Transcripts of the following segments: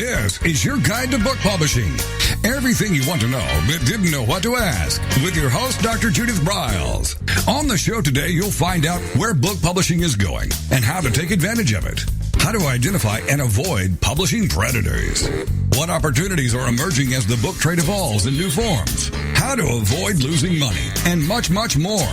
This is your guide to book publishing. Everything you want to know but didn't know what to ask with your host, Dr. Judith Briles. On the show today, you'll find out where book publishing is going and how to take advantage of it. How to identify and avoid publishing predators. What opportunities are emerging as the book trade evolves in new forms. How to avoid losing money and much, much more.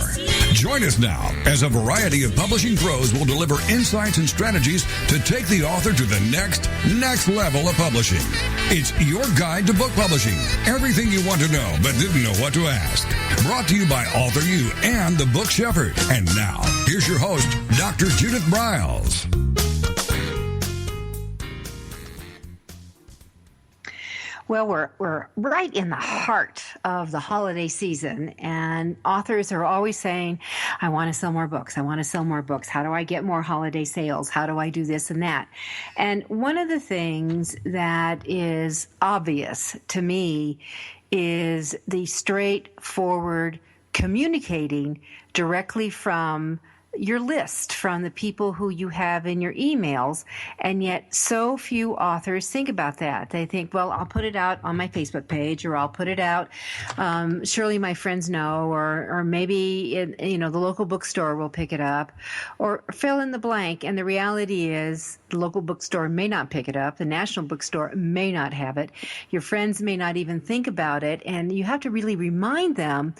Join us now as a variety of publishing pros will deliver insights and strategies to take the author to the next level of publishing. It's your guide to book publishing. Everything you want to know but didn't know what to ask. Brought to you by AuthorU and the Book Shepherd. And now, here's your host, Dr. Judith Briles. Well, we're right in the heart of the holiday season, and authors are always saying, I want to sell more books. I want to sell more books. How do I get more holiday sales? How do I do this and that? And one of the things that is obvious to me is the straightforward communicating directly from your list, from the people who you have in your emails, and yet so few authors think about that. They think, well, I'll put it out on my Facebook page, or I'll put it out, surely my friends know, or maybe the local bookstore will pick it up, or fill in the blank. And the reality is the local bookstore may not pick it up, the national bookstore may not have it, your friends may not even think about it, and you have to really remind them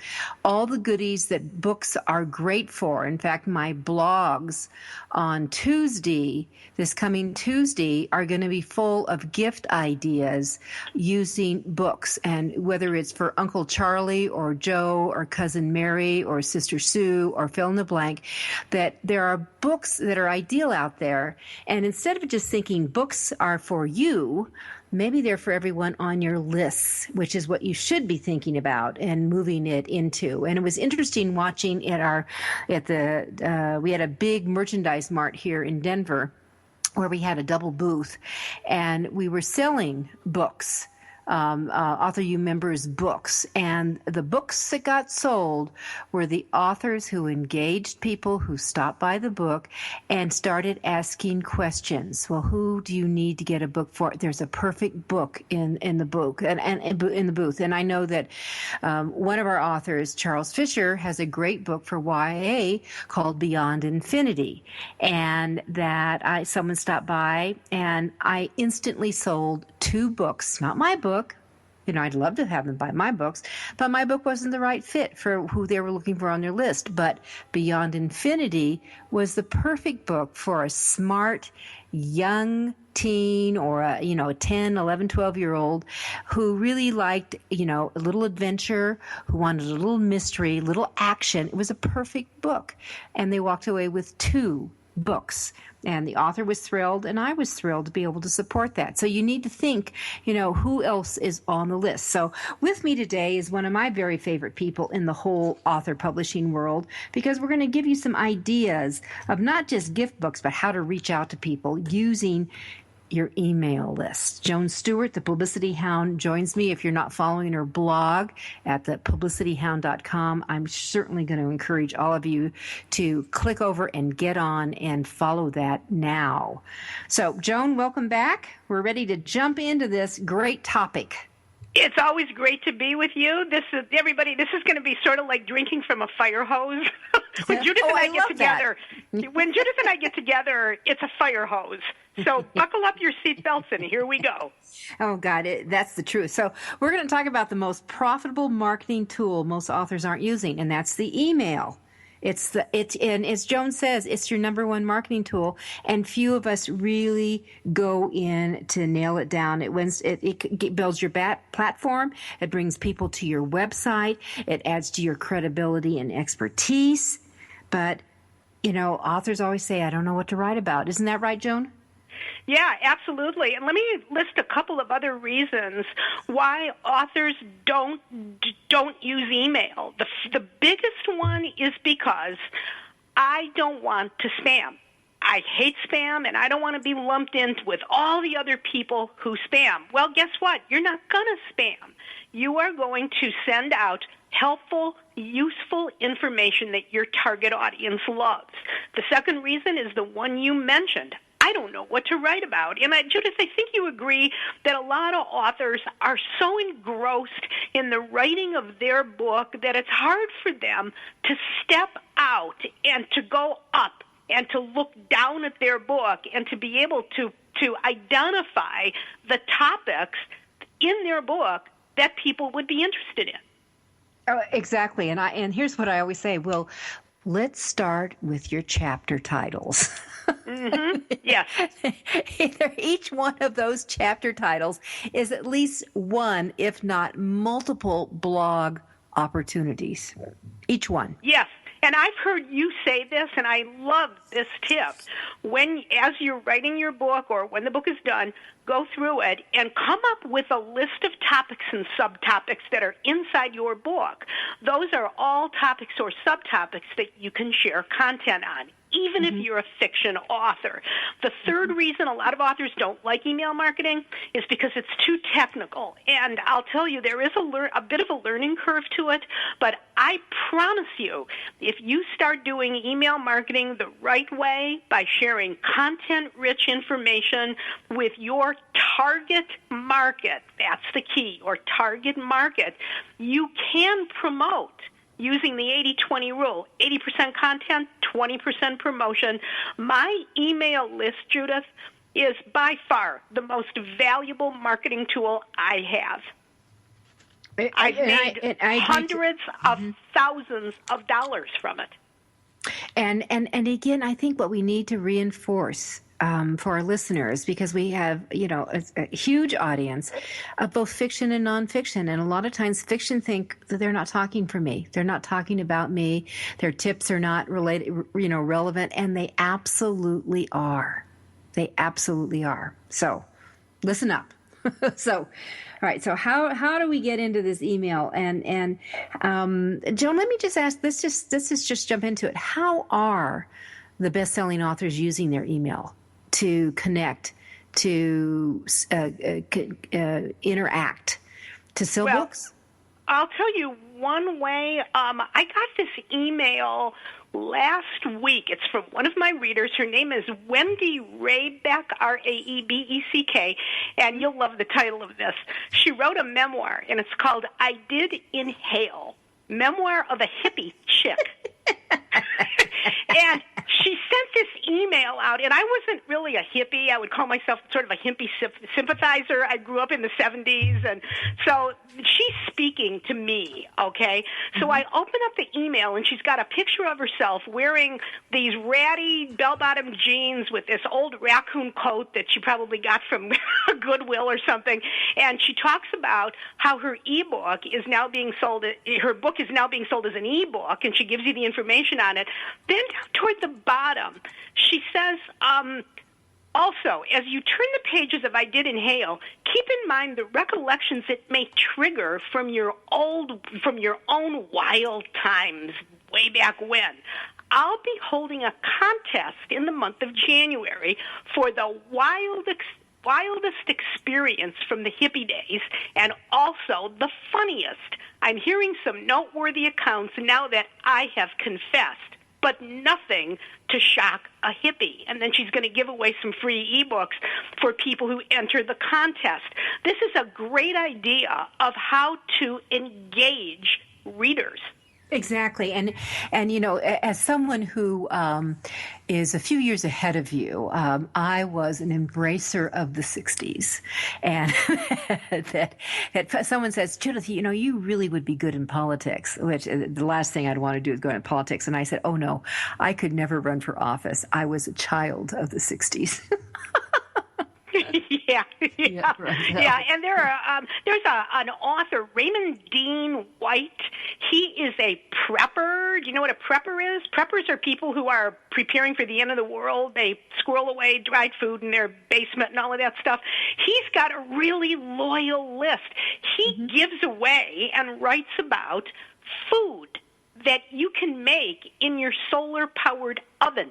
all the goodies that books are great for. In fact, my blogs on Tuesday, this coming Tuesday, are going to be full of gift ideas using books. And whether it's for Uncle Charlie or Joe or Cousin Mary or Sister Sue or fill in the blank, that there are books that are ideal out there. And instead of just thinking books are for you, maybe they're for everyone on your lists, which is what you should be thinking about and moving it into. And it was interesting watching we had a big merchandise mart here in Denver where we had a double booth, and we were selling books. AuthorU members' books. And the books that got sold were the authors who engaged people who stopped by the book and started asking questions. Well, who do you need to get a book for? There's a perfect book in the book and in the booth. And I know that one of our authors, Charles Fisher, has a great book for YA called Beyond Infinity. And that someone stopped by, and I instantly sold 2 books, not my book. I'd love to have them buy my books, but my book wasn't the right fit for who they were looking for on their list. But Beyond Infinity was the perfect book for a smart, young teen or a 10, 11, 12-year-old who really liked, a little adventure, who wanted a little mystery, little action. It was a perfect book. And they walked away with 2 books. And the author was thrilled, and I was thrilled to be able to support that. So you need to think, who else is on the list. So with me today is one of my very favorite people in the whole author publishing world, because we're going to give you some ideas of not just gift books, but how to reach out to people using your email list. Joan Stewart, the Publicity Hound, joins me. If you're not following her blog at thepublicityhound.com, I'm certainly going to encourage all of you to click over and get on and follow that now. So, Joan, welcome back. We're ready to jump into this great topic. It's always great to be with you. This is going to be sort of like drinking from a fire hose. When Judith and I get together, it's a fire hose. So buckle up your seatbelts and here we go. Oh, God, that's the truth. So we're going to talk about the most profitable marketing tool most authors aren't using, and that's the email. And as Joan says, it's your number one marketing tool, and few of us really go in to nail it down. It builds your platform. It brings people to your website. It adds to your credibility and expertise. But, authors always say, I don't know what to write about. Isn't that right, Joan? Yeah, absolutely. And let me list a couple of other reasons why authors don't use email. The biggest one is because I don't want to spam. I hate spam, and I don't want to be lumped in with all the other people who spam. Well, guess what? You're not going to spam. You are going to send out helpful, useful information that your target audience loves. The second reason is the one you mentioned. I I don't know what to write about. And Judith, I think you agree that a lot of authors are so engrossed in the writing of their book that it's hard for them to step out and to go up and to look down at their book and to be able to identify the topics in their book that people would be interested in. Oh, exactly. And here's what I always say. Well, let's start with your chapter titles. Mm-hmm. Yes. Each one of those chapter titles is at least one, if not multiple, blog opportunities. Each one. Yes. And I've heard you say this, and I love this tip. As you're writing your book or when the book is done, go through it and come up with a list of topics and subtopics that are inside your book. Those are all topics or subtopics that you can share content on, even if you're a fiction author. The third reason a lot of authors don't like email marketing is because it's too technical. And I'll tell you, there is a bit of a learning curve to it, but I promise you, if you start doing email marketing the right way by sharing content-rich information with your target market, that's the key, or target market, you can promote using the 80-20 rule, 80% content, 20% promotion. My email list, Judith, is by far the most valuable marketing tool I have. I've made hundreds of thousands of dollars from it. And again, I think what we need to reinforce for our listeners, because we have, a huge audience of both fiction and nonfiction. And a lot of times fiction think that they're not talking for me. They're not talking about me. Their tips are not relevant. And they absolutely are. They absolutely are. So listen up. So, all right. So how do we get into this email? And Joan, let me just ask, let's just jump into it. How are the best-selling authors using their email to connect, to interact, to sell books? I'll tell you one way. I got this email last week. It's from one of my readers. Her name is Wendy Raebeck, Raebeck, and you'll love the title of this. She wrote a memoir, and it's called I Did Inhale, Memoir of a Hippie Chick. And she sent this email out, and I wasn't really a hippie. I would call myself sort of a hippie sympathizer. I grew up in the 70s, and so she's speaking to me, okay? So I open up the email, and she's got a picture of herself wearing these ratty bell-bottom jeans with this old raccoon coat that she probably got from Goodwill or something, and she talks about how her ebook is now being sold. Her book is now being sold as an ebook, and she gives you the information on it. Then toward the bottom, she says, also, as you turn the pages of I Did Inhale, keep in mind the recollections it may trigger from your own wild times way back when. I'll be holding a contest in the month of January for the wildest experience from the hippie days, and also the funniest. I'm hearing some noteworthy accounts now that I have confessed, but nothing to shock a hippie. And then she's going to give away some free ebooks for people who enter the contest. This is a great idea of how to engage readers. Exactly. And as someone who is a few years ahead of you, I was an embracer of the 60s. And that someone says, Judith, you really would be good in politics, which the last thing I'd want to do is go into politics. And I said, oh, no, I could never run for office. I was a child of the 60s. Yeah. Right. Yeah, and there's an author, Raymond Dean White. He is a prepper. Do you know what a prepper is? Preppers are people who are preparing for the end of the world. They squirrel away dried food in their basement and all of that stuff. He's got a really loyal list. He gives away and writes about food that you can make in your solar-powered oven.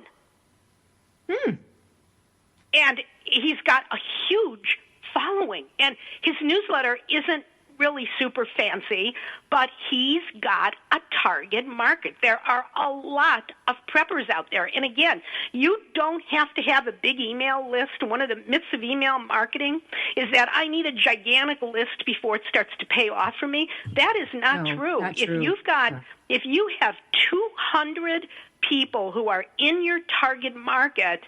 And he's got a huge following, and his newsletter isn't really super fancy, but he's got a target market. There are a lot of preppers out there. And again, you don't have to have a big email list. One of the myths of email marketing is that I need a gigantic list before it starts to pay off for me. That is not true. If you have 200 people who are in your target market,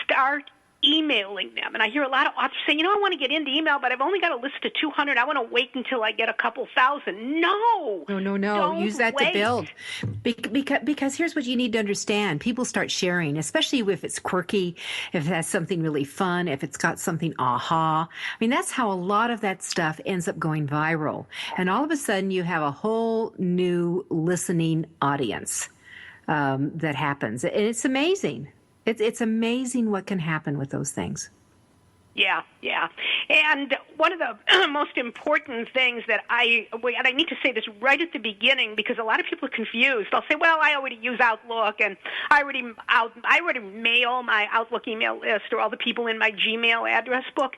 start emailing them. And I hear a lot of authors say, I want to get into email, but I've only got a list of 200. I want to wait until I get a couple thousand. No. Don't use that wait. to build. Because here's what you need to understand. People start sharing, especially if it's quirky, if it has something really fun, if it's got something aha. I mean, that's how a lot of that stuff ends up going viral. And all of a sudden you have a whole new listening audience that happens. And it's amazing. It's amazing what can happen with those things. Yeah. And one of the most important things and I need to say this right at the beginning because a lot of people are confused. They'll say, well, I already use Outlook and I already mail my Outlook email list or all the people in my Gmail address book.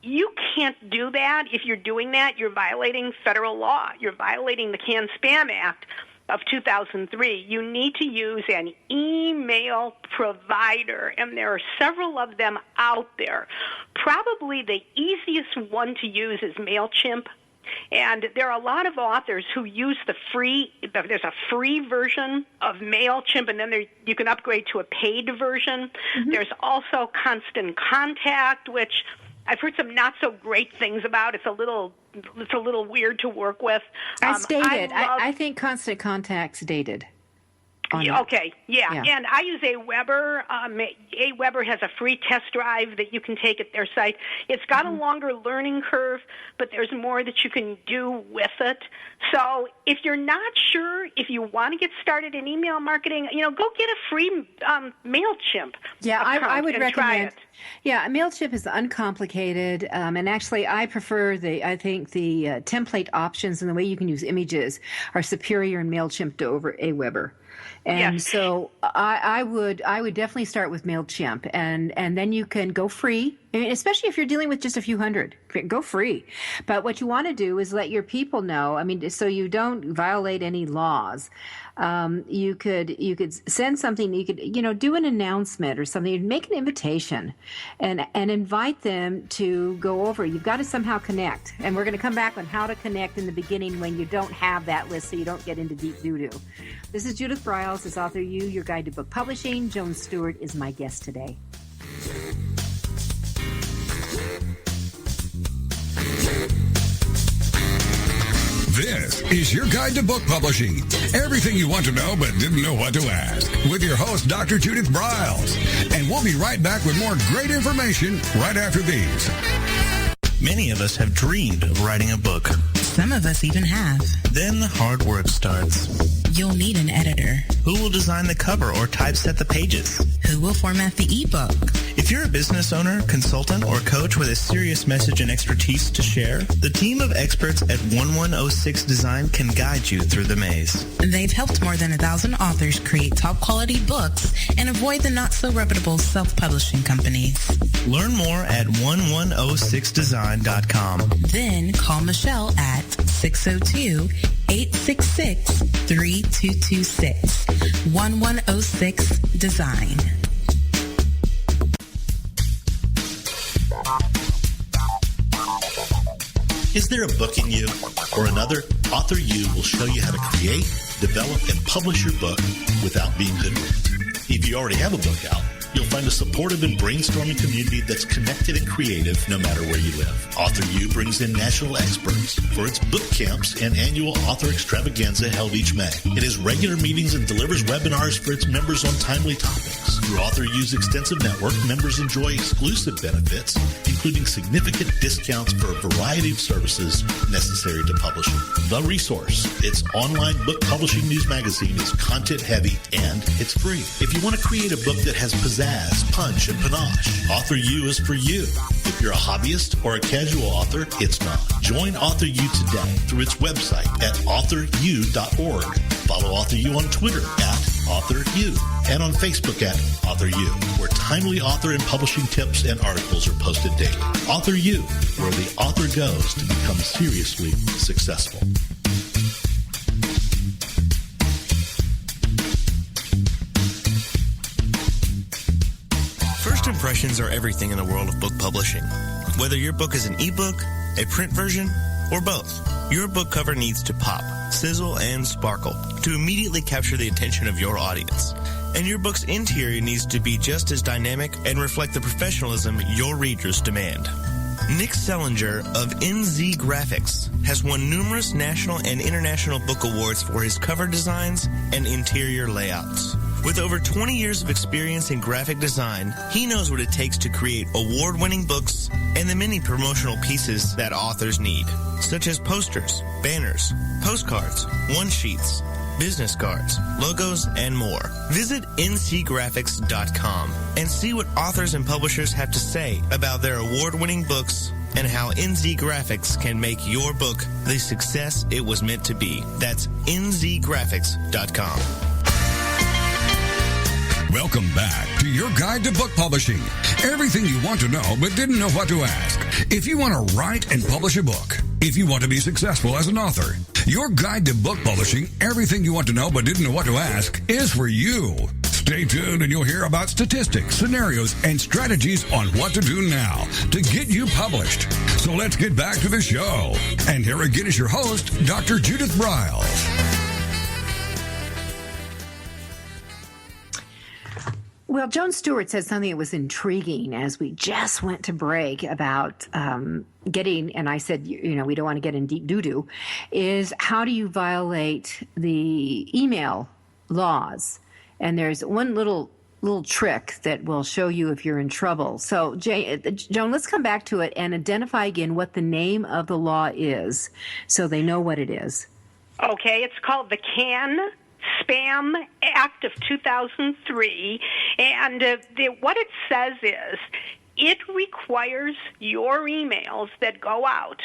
You can't do that. If you're doing that, you're violating federal law. You're violating the CAN-SPAM Act of 2003. You need to use an email provider, and there are several of them out there. Probably the easiest one to use is MailChimp, and there are a lot of authors who use there's a free version of MailChimp, and then you can upgrade to a paid version. Mm-hmm. There's also Constant Contact, which I've heard some not so great things about. It's a little weird to work with. I think Constant Contact's dated. Okay, yeah. And I use AWeber. AWeber has a free test drive that you can take at their site. It's got a longer learning curve, but there's more that you can do with it. So if you're not sure, if you want to get started in email marketing, go get a free MailChimp. Yeah, I would recommend. Try it. Yeah, MailChimp is uncomplicated, and actually I prefer I think the template options and the way you can use images are superior in MailChimp over AWeber. And yes. So I would definitely start with MailChimp, and then you can go free. I mean, especially if you're dealing with just a few hundred, go free. But what you want to do is let your people know. I mean, so you don't violate any laws. You could send something. You could do an announcement or something. Make an invitation, and invite them to go over. You've got to somehow connect, and we're going to come back on how to connect in the beginning when you don't have that list, so you don't get into deep doo-doo. This is Judith Briles as AuthorU, your guide to book publishing. Joan Stewart is my guest today. This is your guide to book publishing. Everything you want to know but didn't know what to ask. With your host, Dr. Judith Briles. And we'll be right back with more great information right after these. Many of us have dreamed of writing a book. Some of us even have. Then the hard work starts. You'll need an editor. Who will design the cover or typeset the pages? Who will format the ebook? If you're a business owner, consultant, or coach with a serious message and expertise to share, the team of experts at 1106 Design can guide you through the maze. They've helped more than 1,000 authors create top-quality books and avoid the not-so-reputable self-publishing companies. Learn more at 1106design.com. Then call Michelle at 602-866-3226. 1106 Design. Is there a book in you or another? AuthorU will show you how to create, develop, and publish your book without being hoodwinked. If you already have a book out, you'll find a supportive and brainstorming community that's connected and creative no matter where you live. AuthorU brings in national experts for its book camps and annual author extravaganza held each May. It has regular meetings and delivers webinars for its members on timely topics. Through AuthorU's extensive network, members enjoy exclusive benefits, including significant discounts for a variety of services necessary to publishing. The Resource, its online book publishing news magazine, is content-heavy and it's free. If you want to create a book that has pizzazz, punch, and panache, AuthorU is for you. If you're a hobbyist or a casual author, it's not. Join AuthorU today through its website at AuthorU.org. Follow AuthorU on Twitter at AuthorU. and on Facebook at AuthorU, where timely author and publishing tips and articles are posted daily. AuthorU, where the author goes to become seriously successful. First impressions are everything in the world of book publishing. Whether your book is an ebook, a print version, or both, your book cover needs to pop, sizzle, and sparkle to immediately capture the attention of your audience. And your book's interior needs to be just as dynamic and reflect the professionalism your readers demand. Nick Sellinger of NZ Graphics has won numerous national and international book awards for his cover designs and interior layouts. With over 20 years of experience in graphic design, he knows what it takes to create award-winning books and the many promotional pieces that authors need, such as posters, banners, postcards, one-sheets, business cards, logos, and more. Visit ncgraphics.com and see what authors and publishers have to say about their award-winning books and how NZ Graphics can make your book the success it was meant to be. That's nzgraphics.com. Welcome back to your guide to book publishing. Everything you want to know but didn't know what to ask. If you want to write and publish a book, if you want to be successful as an author, your guide to book publishing, everything you want to know but didn't know what to ask, is for you. Stay tuned and you'll hear about statistics, scenarios, and strategies on what to do now to get you published. So let's get back to the show. And here again is your host, Dr. Judith Briles. Well, Joan Stewart said something that was intriguing as we just went to break about getting, and I said, we don't want to get in deep doo-doo, is how do you violate the email laws? And there's one little trick that will show you if you're in trouble. So, Joan, let's come back to it and identify again what the name of the law is so they know what it is. Okay, it's called the Spam Act of 2003, and what it says is it requires your emails that go out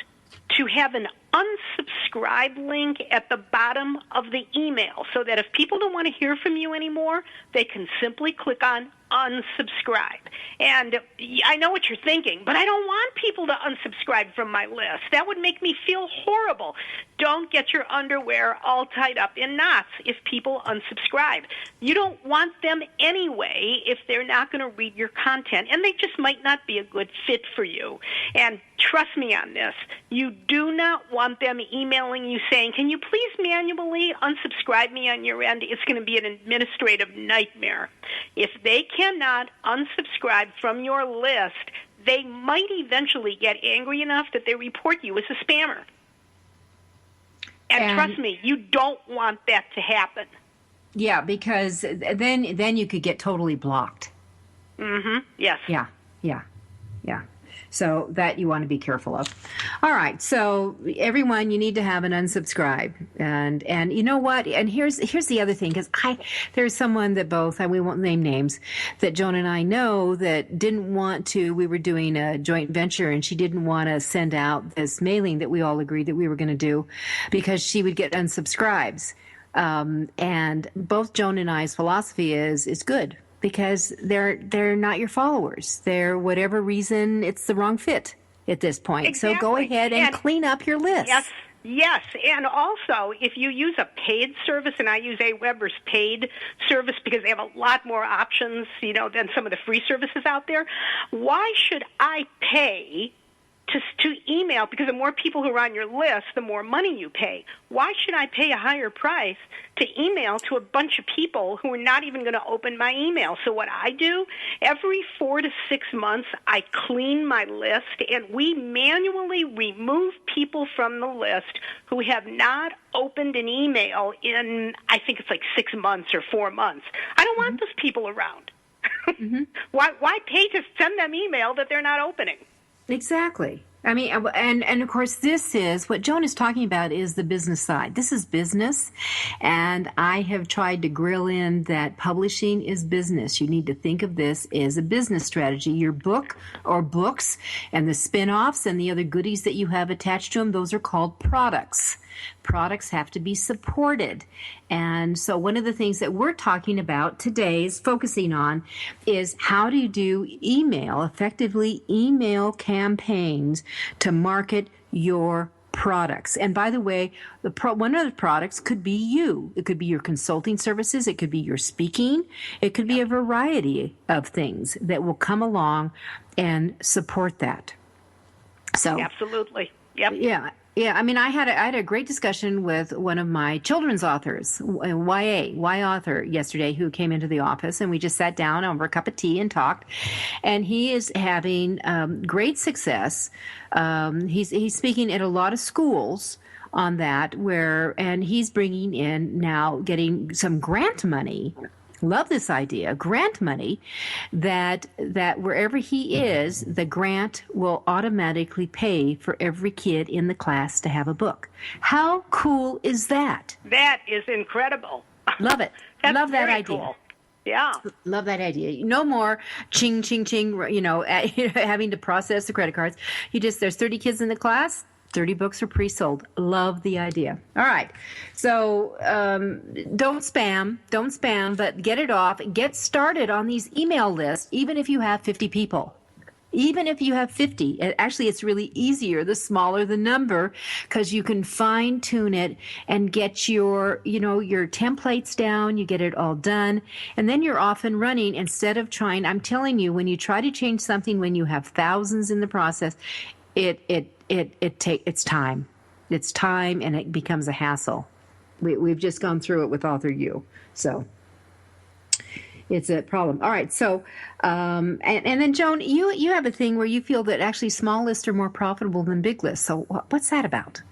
to have an unsubscribe link at the bottom of the email so that if people don't want to hear from you anymore, they can simply click on unsubscribe. And I know what you're thinking, but I don't want people to unsubscribe from my list. That would make me feel horrible. Don't get your underwear all tied up in knots if people unsubscribe. You don't want them anyway if they're not going to read your content, and they just might not be a good fit for you. And trust me on this, you do not want them emailing you saying, can you please manually unsubscribe me on your end? It's going to be an administrative nightmare. If they cannot unsubscribe from your list, they might eventually get angry enough that they report you as a spammer. And trust me, you don't want that to happen. Yeah, because then you could get totally blocked. Mm-hmm. Yes. Yeah. So that you want to be careful of. All right. So everyone, you need to have an unsubscribe. And you know what? And here's the other thing, because there's someone that we won't name names, that Joan and I know that didn't want to, we were doing a joint venture and she didn't want to send out this mailing that we all agreed that we were going to do because she would get unsubscribes. And both Joan and I's philosophy is it's good. Because they're not your followers. They're whatever reason it's the wrong fit at this point. Exactly. So go ahead and clean up your list. Yes. And also, if you use a paid service, and I use AWeber's paid service because they have a lot more options, than some of the free services out there, why should I pay to email? Because the more people who are on your list, the more money you pay. Why should I pay a higher price to email to a bunch of people who are not even going to open my email? So what I do, every 4 to 6 months, I clean my list, and we manually remove people from the list who have not opened an email in, I think it's like 6 months or 4 months. I don't want those people around. Mm-hmm. Why pay to send them email that they're not opening? Exactly. I mean, and of course, this is what Joan is talking about is the business side. This is business, and I have tried to grill in that publishing is business. You need to think of this as a business strategy. Your book or books and the spin-offs and the other goodies that you have attached to them, those are called products. Products have to be supported. And so one of the things that we're talking about today is focusing on is how do you do effectively email campaigns to market your products. And by the way, one of the products could be you. It could be your consulting services. It could be your speaking. It could be a variety of things that will come along and support that. So absolutely. Yep. Yeah. I mean, I had a great discussion with one of my children's authors, Y author, yesterday, who came into the office, and we just sat down over a cup of tea and talked. And he is having great success. He's speaking at a lot of schools on that, and he's bringing in now, getting some grant money. Love this idea. Grant money that wherever he is, the grant will automatically pay for every kid in the class to have a book. How cool is that? That is incredible. Love it. Love that idea. Cool. Yeah. Love that idea. No more ching, ching, ching, having to process the credit cards. There's 30 kids in the class. 30 books are pre-sold. Love the idea. All right. So don't spam, but get it off. Get started on these email lists, even if you have 50 people. Even if you have 50, actually it's really easier the smaller the number, because you can fine tune it and get your templates down, you get it all done, and then you're off and running instead of trying. I'm telling you, when you try to change something when you have thousands in the process, it's time. It's time, and it becomes a hassle. We've just gone through it with AuthorU, so it's a problem. All right, so and then Joan, you have a thing where you feel that actually small lists are more profitable than big lists. So what's that about?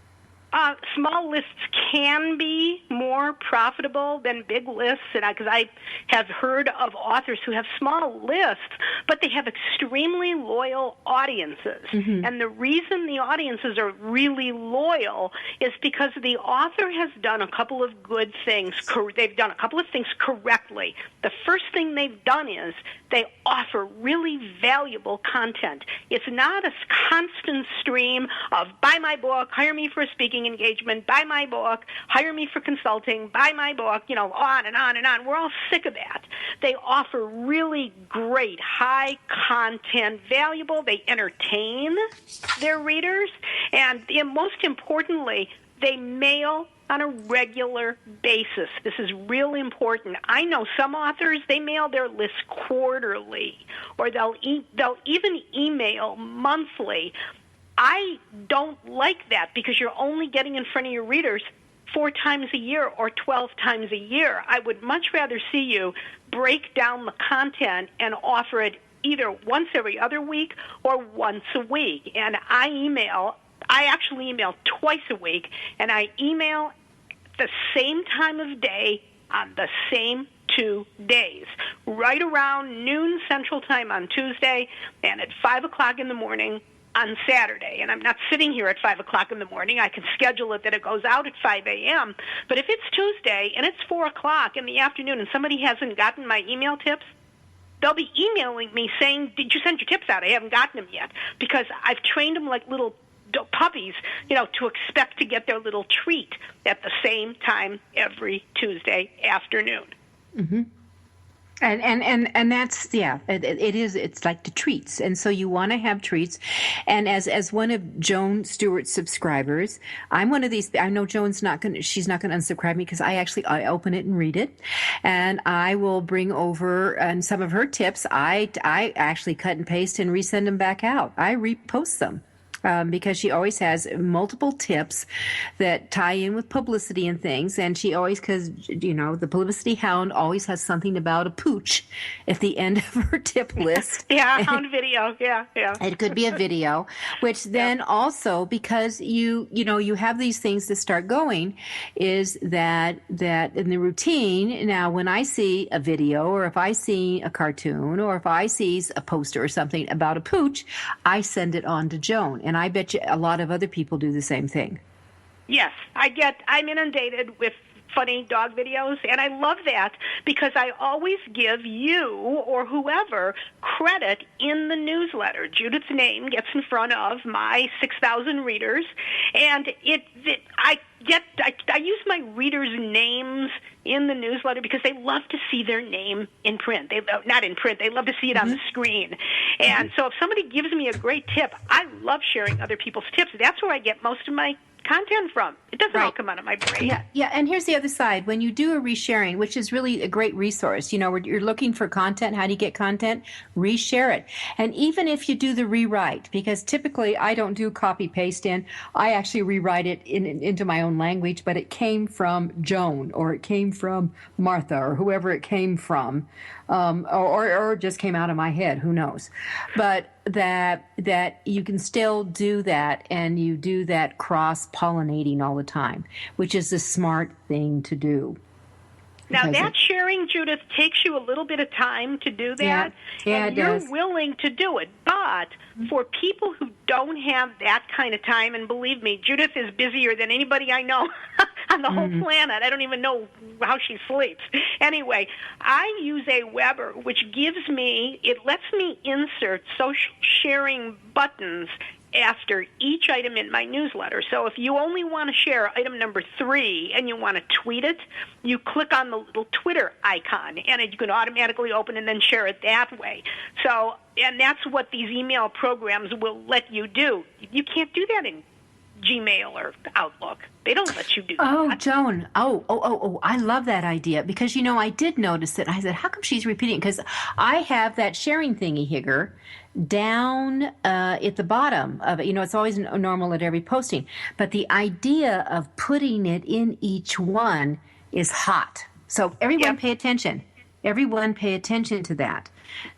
Small lists can be more profitable than big lists, and because I have heard of authors who have small lists, but they have extremely loyal audiences. Mm-hmm. And the reason the audiences are really loyal is because the author has done a couple of good things. They've done a couple of things correctly. The first thing they've done is they offer really valuable content. It's not a constant stream of buy my book, hire me for a speaking engagement, buy my book, hire me for consulting, buy my book, on and on and on. We're all sick of that. They offer really great, high content, valuable. They entertain their readers. And most importantly, they mail on a regular basis. This is really important. I know some authors, they mail their lists quarterly, or they'll even email monthly. I don't like that, because you're only getting in front of your readers 4 times a year or 12 times a year. I would much rather see you break down the content and offer it either once every other week or once a week. And I actually email twice a week, and I email the same time of day on the same 2 days, right around noon Central Time on Tuesday and at 5 o'clock in the morning on Saturday. And I'm not sitting here at 5 o'clock in the morning. I can schedule it that it goes out at 5 a.m. But if it's Tuesday and it's 4 o'clock in the afternoon and somebody hasn't gotten my email tips, they'll be emailing me saying, did you send your tips out? I haven't gotten them yet, because I've trained them like little puppies, to expect to get their little treat at the same time every Tuesday afternoon. Mm-hmm. And that's, it is, it's like the treats. And so you want to have treats. And as one of Joan Stewart's subscribers, I'm one of these, I know she's not going to unsubscribe me, because I open it and read it. And I will bring over and some of her tips. I actually cut and paste and resend them back out. I repost them. Because she always has multiple tips that tie in with publicity and things. And she always, because, the publicity hound always has something about a pooch at the end of her tip list. Yeah, hound video. Yeah. It could be a video, which then also, because you have these things that start going, is that in the routine, now when I see a video, or if I see a cartoon, or if I see a poster or something about a pooch, I send it on to Joan. And I bet you a lot of other people do the same thing. Yes, I'm inundated with funny dog videos, and I love that because I always give you or whoever credit in the newsletter. Judith's name gets in front of my 6,000 readers, and I use my readers' names in the newsletter because they love to see their name in print. Not in print. They love to see it on the screen. And so if somebody gives me a great tip, I love sharing other people's tips. That's where I get most of my content from. It doesn't all come out of my brain. Yeah, and here's the other side. When you do a resharing, which is really a great resource, you're looking for content. How do you get content? Reshare it. And even if you do the rewrite, because typically I don't do copy paste in, I actually rewrite it into my own language, but it came from Joan, or it came from Martha, or whoever it came from, or it just came out of my head. Who knows? But that you can still do that, and you do that cross-pollinating all the time, which is a smart thing to do. Now, that sharing, Judith, takes you a little bit of time to do that, and you're willing to do it. But for people who don't have that kind of time, and believe me, Judith is busier than anybody I know on the whole planet. I don't even know how she sleeps. Anyway, I use a Weber, which lets me insert social sharing buttons after each item in my newsletter. So if you only want to share item number 3 and you want to tweet it, you click on the little Twitter icon, and you can automatically open and then share it that way. So, and that's what these email programs will let you do. You can't do that in Gmail or Outlook. They don't let you do that. Oh, Joan. Oh, I love that idea because, I did notice it. I said, how come she's repeating? Because I have that sharing thingy-higger down at the bottom of it. It's always normal at every posting. But the idea of putting it in each one is hot. So everyone pay attention. Everyone pay attention to that.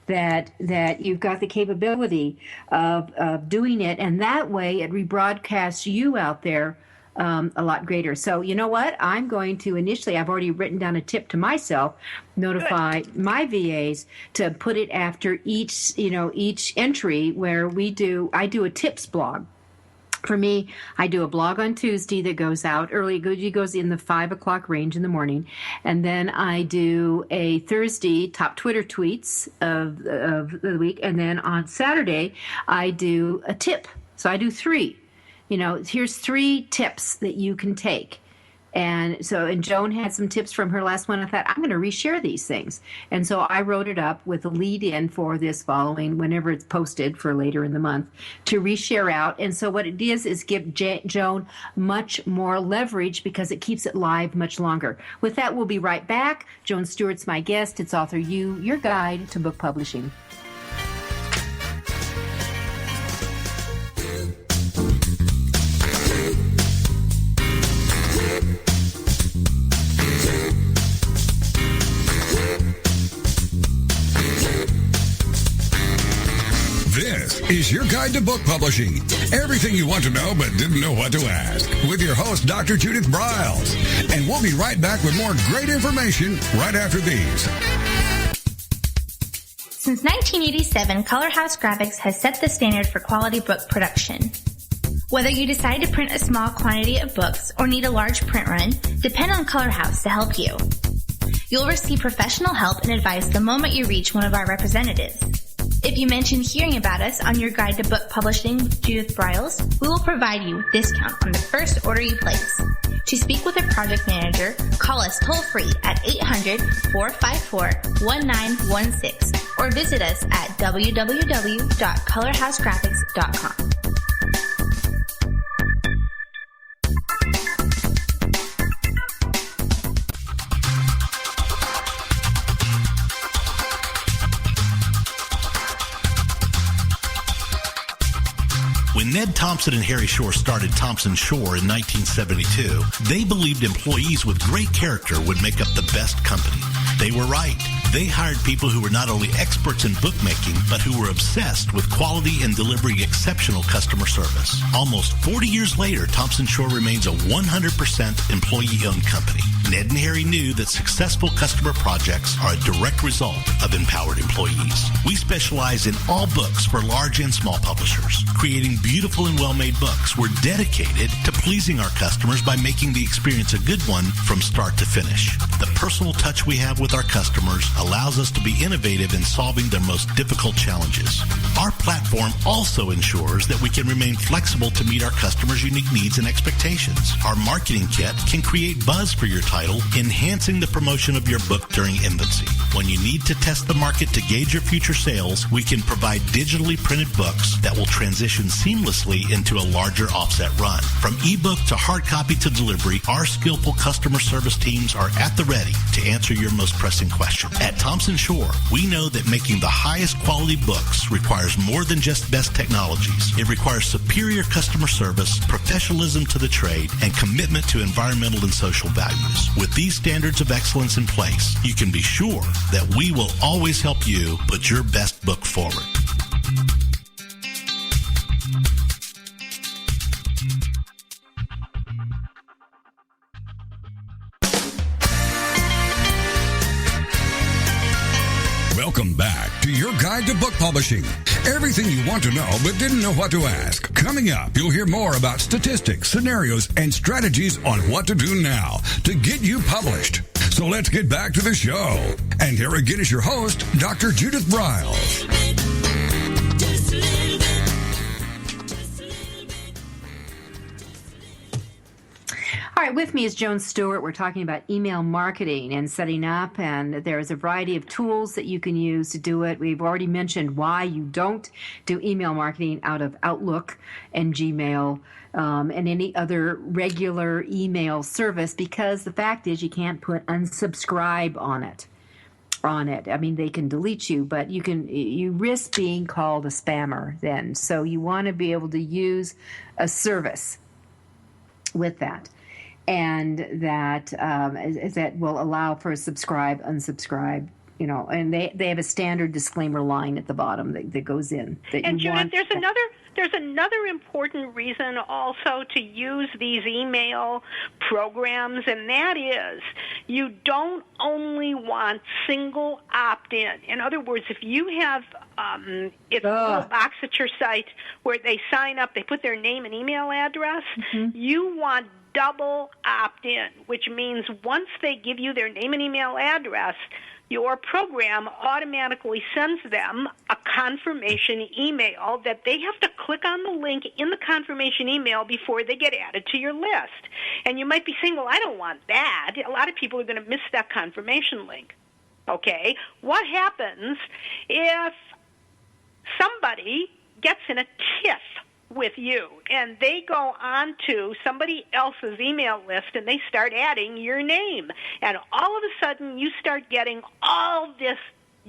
That you've got the capability of doing it, and that way it rebroadcasts you out there a lot greater. So you know what? I'm going to I've already written down a tip to myself, notify my VAs to put it after each entry where I do a tips blog. For me, I do a blog on Tuesday that goes out early. It goes in the 5 o'clock range in the morning. And then I do a Thursday top Twitter tweets of the week. And then on Saturday, I do a tip. So I do 3. Here's 3 tips that you can take. And Joan had some tips from her last one. I thought, I'm going to reshare these things. And so I wrote it up with a lead in for this following, whenever it's posted for later in the month, to reshare out. And so what it is give Joan much more leverage because it keeps it live much longer. With that, we'll be right back. Joan Stewart's my guest. It's AuthorU, your guide to book publishing. This is your guide to book publishing. Everything you want to know but didn't know what to ask. With your host, Dr. Judith Briles. And we'll be right back with more great information right after these. Since 1987, Color House Graphics has set the standard for quality book production. Whether you decide to print a small quantity of books or need a large print run, depend on Color House to help you. You'll receive professional help and advice the moment you reach one of our representatives. If you mention hearing about us on your guide to book publishing with Judith Briles, we will provide you a discount on the first order you place. To speak with a project manager, call us toll-free at 800-454-1916 or visit us at www.colorhousegraphics.com. When Ned Thompson and Harry Shore started Thompson Shore in 1972, they believed employees with great character would make up the best company. They were right. They hired people who were not only experts in bookmaking, but who were obsessed with quality and delivering exceptional customer service. Almost 40 years later, Thompson Shore remains a 100% employee-owned company. Ned and Harry knew that successful customer projects are a direct result of empowered employees. We specialize in all books for large and small publishers. Creating beautiful and well-made books, we're dedicated to pleasing our customers by making the experience a good one from start to finish. The personal touch we have with our customers allows us to be innovative in solving their most difficult challenges. Our platform also ensures that we can remain flexible to meet our customers' unique needs and expectations. Our marketing kit can create buzz for your title, enhancing the promotion of your book during infancy. When you need to test the market to gauge your future sales, we can provide digitally printed books that will transition seamlessly into a larger offset run. From ebook to hard copy to delivery, our skillful customer service teams are at the ready to answer your most pressing question. At Thompson Shore, we know that making the highest quality books requires more than just best technologies. It requires superior customer service, professionalism to the trade, and commitment to environmental and social values. With these standards of excellence in place, you can be sure that we will always help you put your best book forward. Welcome back to your guide to book publishing. Everything you want to know but didn't know what to ask. Coming up, you'll hear more about statistics, scenarios, and strategies on what to do now to get you published. So let's get back to the show. And here again is your host, Dr. Judith Briles. All right, with me is Joan Stewart. We're talking about email marketing and setting up, and there's a variety of tools that you can use to do it. We've already mentioned why you don't do email marketing out of Outlook and Gmail and any other regular email service, because the fact is you can't put unsubscribe on it. I mean, they can delete you, but you risk being called a spammer then. So you want to be able to use a service with that. And that will allow for a subscribe, unsubscribe, and they have a standard disclaimer line at the bottom that goes in. And Judith, there's another important reason also to use these email programs, and that is you don't only want single opt-in. In other words, if you have it's a little box at your site where they sign up, they put their name and email address, you want double opt-in, which means once they give you their name and email address, your program automatically sends them a confirmation email that they have to click on the link in the confirmation email before they get added to your list. And you might be saying, well, I don't want that. A lot of people are going to miss that confirmation link. Okay, what happens if somebody gets in a tiff with you and they go on to somebody else's email list and they start adding your name, and all of a sudden you start getting all this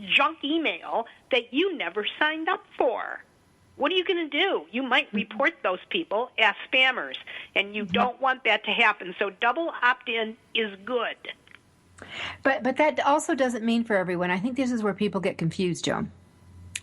junk email that you never signed up for? What are you going to do? You might report those people as spammers, and you don't want that to happen. So double opt-in is good. But that also doesn't mean for everyone. I think this is where people get confused, Joan.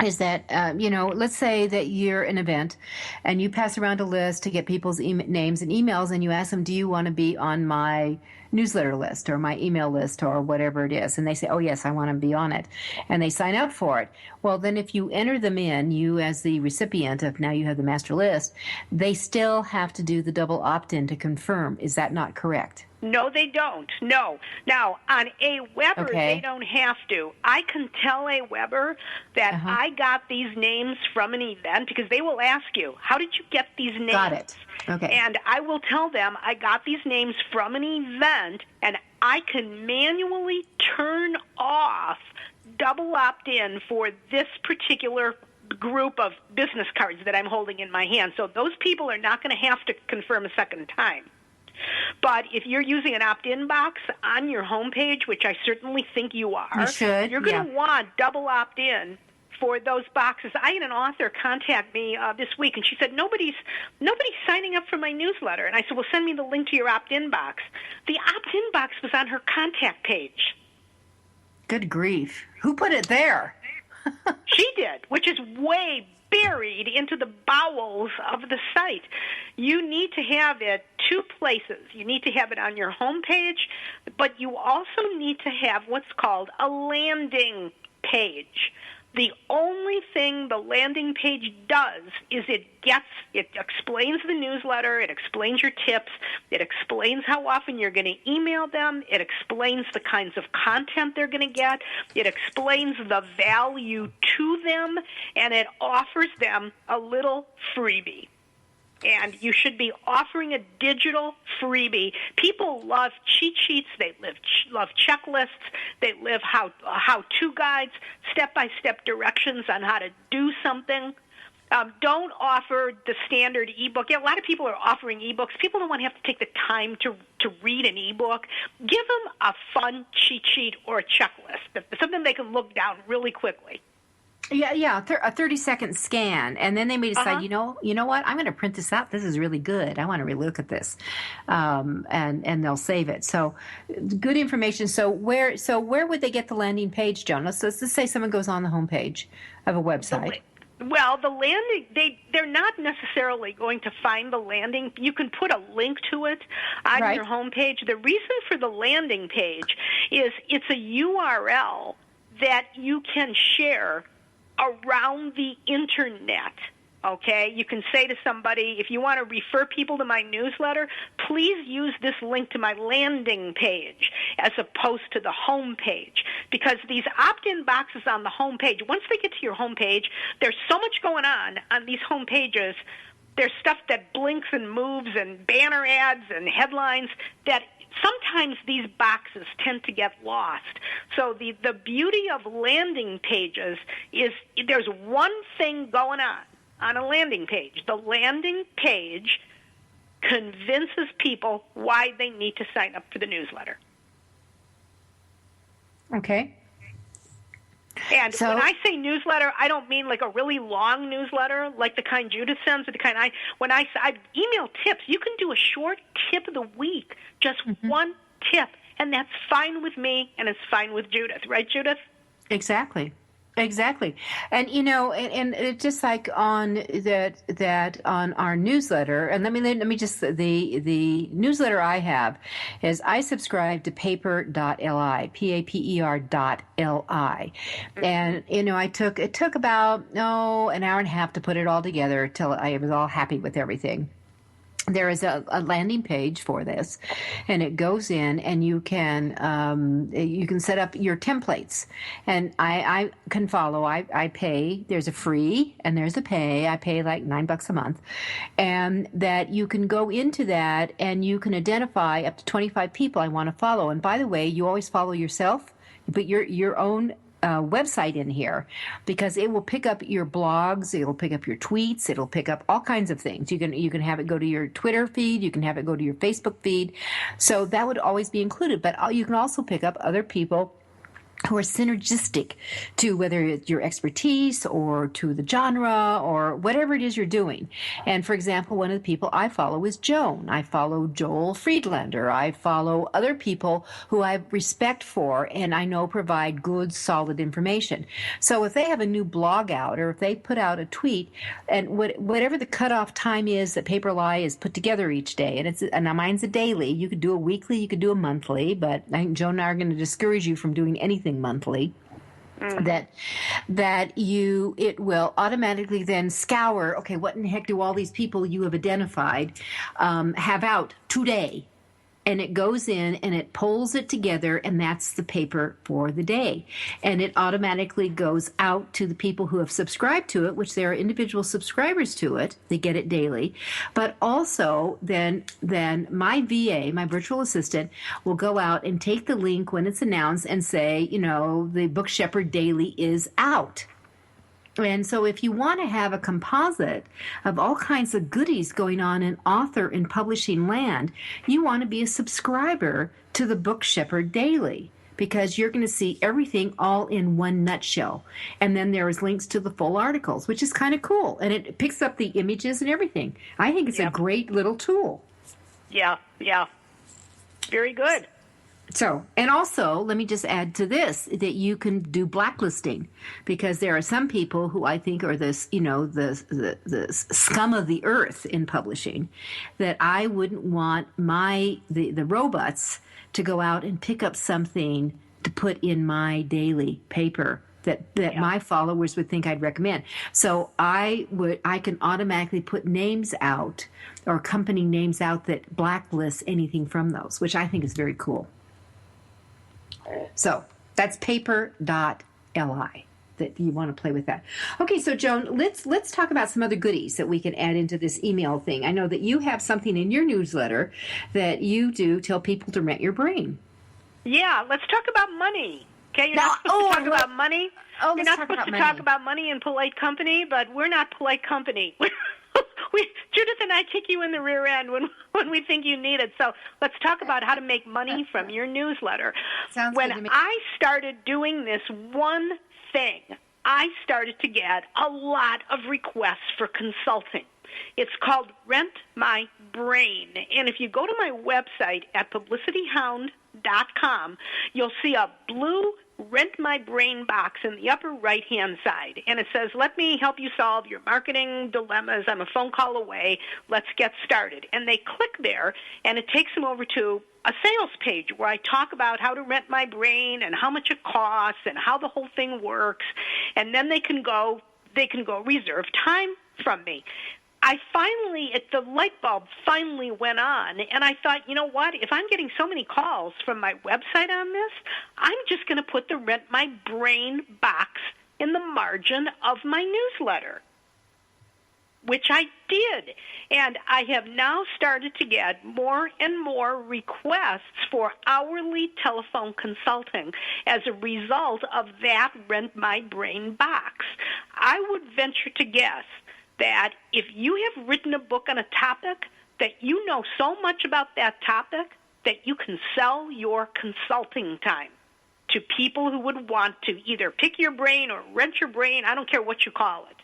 Is that, let's say that you're an event and you pass around a list to get people's names and emails, and you ask them, do you want to be on my newsletter list or my email list or whatever it is? And they say, oh, yes, I want to be on it. And they sign up for it. Well, then if you enter them in, you as the recipient of now you have the master list, they still have to do the double opt-in to confirm. Is that not correct? No, they don't. No. Now, on AWeber, they don't have to. I can tell AWeber that I got these names from an event, because they will ask you, how did you get these names? Got it. Okay. And I will tell them I got these names from an event, and I can manually turn off double opt-in for this particular group of business cards that I'm holding in my hand. So those people are not going to have to confirm a second time. But if you're using an opt-in box on your homepage, which I certainly think you are, you're going to want double opt-in for those boxes. I had an author contact me this week, and she said, nobody's signing up for my newsletter. And I said, well, send me the link to your opt-in box. The opt-in box was on her contact page. Good grief. Who put it there? She did, which is way buried into the bowels of the site. You need to have it two places. You need to have it on your homepage, but you also need to have what's called a landing page. The only thing the landing page does is it explains the newsletter, it explains your tips, it explains how often you're going to email them, it explains the kinds of content they're going to get, it explains the value to them, and it offers them a little freebie. And you should be offering a digital freebie. People love cheat sheets. They love checklists. They love how-to guides, step-by-step directions on how to do something. Don't offer the standard ebook. A lot of people are offering ebooks. People don't want to have to take the time to read an ebook. Give them a fun cheat sheet or a checklist, something they can look down really quickly. Yeah, a 30-second scan, and then they may decide, you know what? I'm going to print this out. This is really good. I want to relook at this, and they'll save it. So, good information. So where would they get the landing page, Joan? Let's say someone goes on the homepage of a website. Well, the landing, they're not necessarily going to find the landing. You can put a link to it on your homepage. The reason for the landing page is it's a URL that you can share around the internet, okay? You can say to somebody, if you want to refer people to my newsletter, please use this link to my landing page as opposed to the home page, because these opt-in boxes on the home page, once they get to your home page, there's so much going on these home pages. There's stuff that blinks and moves and banner ads and headlines that sometimes these boxes tend to get lost. So the beauty of landing pages is there's one thing going on a landing page. The landing page convinces people why they need to sign up for the newsletter. Okay. And when I say newsletter, I don't mean like a really long newsletter, like the kind Judith sends, or the kind when I email tips, you can do a short tip of the week, just one tip, and that's fine with me, and it's fine with Judith. Right, Judith? Exactly. And and it's just like on that on our newsletter, and let me just the newsletter I have is I subscribe to paper.li, paper.li, and it took about an hour and a half to put it all together till I was all happy with everything. There is a landing page for this, and it goes in, and you can set up your templates, and I can follow. I pay. There's a free and there's a pay. I pay like $9 a month, and that you can go into that and you can identify up to 25 people I want to follow. And by the way, you always follow yourself. You put your own website in here, because it will pick up your blogs, it will pick up your tweets, it'll pick up all kinds of things. You can have it go to your Twitter feed, you can have it go to your Facebook feed. So that would always be included. But you can also pick up other people who are synergistic to whether it's your expertise or to the genre or whatever it is you're doing. And for example, one of the people I follow is Joan. I follow Joel Friedlander. I follow other people who I have respect for and I know provide good, solid information. So if they have a new blog out, or if they put out a tweet, and whatever the cutoff time is that Paperly is put together each day, and mine's a daily. You could do a weekly, you could do a monthly, but I think Joan and I are going to discourage you from doing anything monthly. It will automatically then scour, okay, what in the heck do all these people you have identified have out today? And it goes in and it pulls it together, and that's the paper for the day. And it automatically goes out to the people who have subscribed to it, which there are individual subscribers to it. They get it daily. But also then my VA, my virtual assistant, will go out and take the link when it's announced and say, the Book Shepherd Daily is out. And so if you want to have a composite of all kinds of goodies going on in author and publishing land, you want to be a subscriber to the Book Shepherd Daily, because you're going to see everything all in one nutshell. And then there is links to the full articles, which is kind of cool. And it picks up the images and everything. I think it's a great little tool. Yeah. Very good. So, and also, let me just add to this that you can do blacklisting, because there are some people who I think are this, the scum of the earth in publishing, that I wouldn't want the robots to go out and pick up something to put in my daily paper that my followers would think I'd recommend. So I can automatically put names out, or company names out, that blacklists anything from those, which I think is very cool. So that's paper.li that you want to play with that. Okay, so Joan, let's talk about some other goodies that we can add into this email thing. I know that you have something in your newsletter that you do tell people to rent your brain. Yeah, let's talk about money. Okay, you're not supposed to talk about money. Oh, you're not supposed to talk about money in polite company, but we're not polite company. Judith and I kick you in the rear end when we think you need it. So let's talk about how to make money from your newsletter. Sounds when good to me. I started doing this one thing, I started to get a lot of requests for consulting. It's called Rent My Brain. And if you go to my website at publicityhound.com, you'll see a blue Rent My Brain box in the upper right-hand side. And it says, let me help you solve your marketing dilemmas. I'm a phone call away. Let's get started. And they click there, and it takes them over to a sales page where I talk about how to rent my brain and how much it costs and how the whole thing works. And then they can go reserve time from me. The light bulb finally went on, and I thought, you know what? If I'm getting so many calls from my website on this, I'm just going to put the Rent My Brain box in the margin of my newsletter, which I did. And I have now started to get more and more requests for hourly telephone consulting as a result of that Rent My Brain box. I would venture to guess that if you have written a book on a topic, that you know so much about that topic that you can sell your consulting time to people who would want to either pick your brain or rent your brain. I don't care what you call it.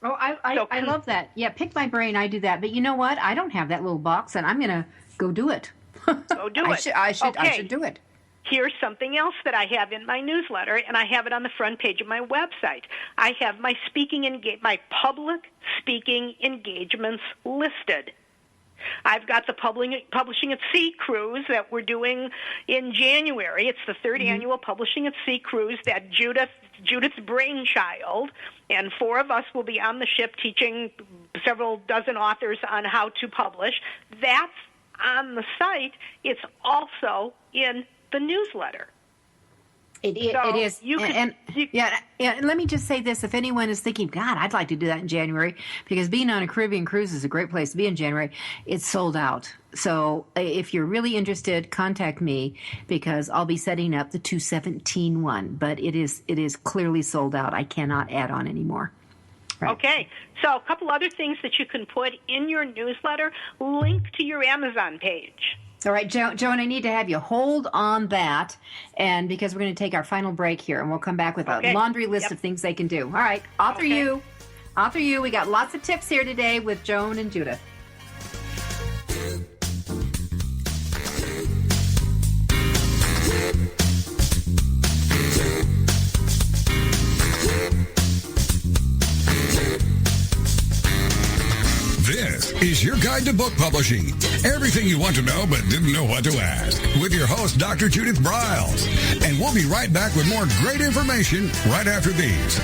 Oh, I love that. Yeah, pick my brain. I do that. But you know what? I don't have that little box, and I'm going to go do it. Go do it. I should do it. Here's something else that I have in my newsletter, and I have it on the front page of my website. I have my my public speaking engagements listed. I've got the Publishing at Sea cruise that we're doing in January. It's the third annual Publishing at Sea cruise that Judith's brainchild, and 4 of us will be on the ship teaching several dozen authors on how to publish. That's on the site. It's also in the newsletter. It is. And let me just say this. If anyone is thinking, God, I'd like to do that in January, because being on a Caribbean cruise is a great place to be in January, it's sold out. So if you're really interested, contact me, because I'll be setting up the 2017 one. But it is clearly sold out. I cannot add on anymore. Right. Okay. So a couple other things that you can put in your newsletter: link to your Amazon page. All right, Joan, I need to have you hold on that, and because we're going to take our final break here, and we'll come back with a laundry list of things they can do. All right, AuthorU, we got lots of tips here today with Joan and Judith. This is your guide to book publishing. Everything you want to know but didn't know what to ask. With your host, Dr. Judith Briles. And we'll be right back with more great information right after these.